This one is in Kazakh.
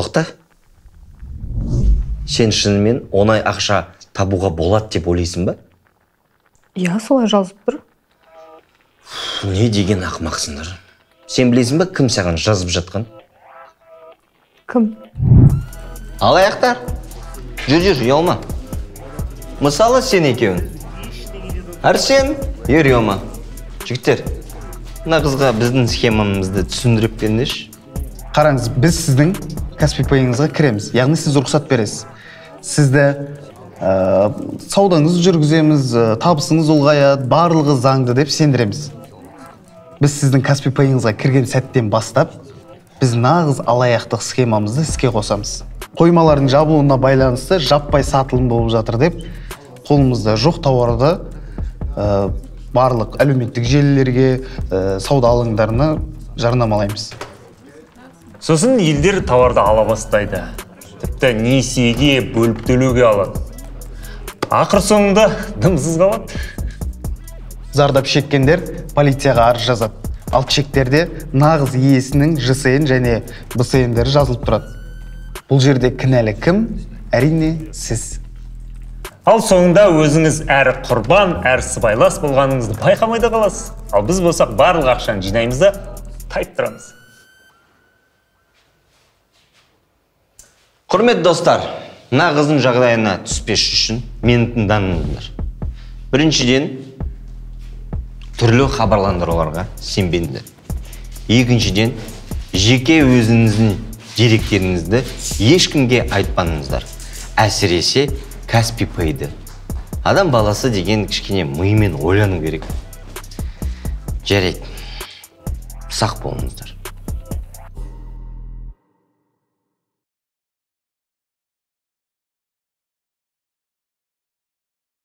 Тоқта. Сен шынымен оңай ақша табуға болады деп ойлайсың ба? Иә, солай жазып тұр. Не деген ақымақсыңдар. Сен білесің ба, кім саған жазып жатқан? Кім? Алаяқтар. Жүр, ұялма. Мысалы, сен екеуің. Арсен, ұялма. Жігіттер, мына қызға біздің схемамызды түсіндіріп беріңізші. Қараңыз, біз сіздің Каспи Пейіңізге кіреміз. Яғни сіз рұқсат бересіз. Сізді саудаңызды жүргіземіз, табысыңыз ұлғаяды, барлығы заңды деп сендіреміз. Біз сіздің Каспи Пейіңізге кірген сәттен бастап, біз нағыз алаяқтық схемамызды іске қосамыз. Қоймалардың жабылуына байланысты жаппай сатылым болып жатыр деп, қолымызда жоқ тауарды барлық әлеуметтік желілерге, сауда алаңдарына жарнамалаймыз. Сосын елдер тауарды ала бастайды. Тіпті несиеге бөліп төлеуге алады. Ақыр соңында дымсыз қалады. Зардап шеккендер полицияға арыз жазады. Ал чектерде нағыз иесінің ЖСН және БСН-дері жазылып тұрады. Бұл жерде кінәлі кім? Әрине, сіз. Ал соңында өзіңіз әрі құрбан, әрі сыбайлас болғаныңызды байқамай да қаласыз. Ал біз болсақ барлық ақшаны жинаймыз да тайып тұрамыз. Құрмет достар, мына қыздың жағдайына түспеш үшін мені тыңдаңыздар. Біріншіден, түрлі хабарландыруларға сенбеңдер. Екіншіден, жеке өзіңіздің деректеріңізді ешкімге айтпаңыздар. Әсіресе Каспи Пейді. Адам баласы деген кішкене миымен ойлану керек. Жарайды, сақ болыңыздар.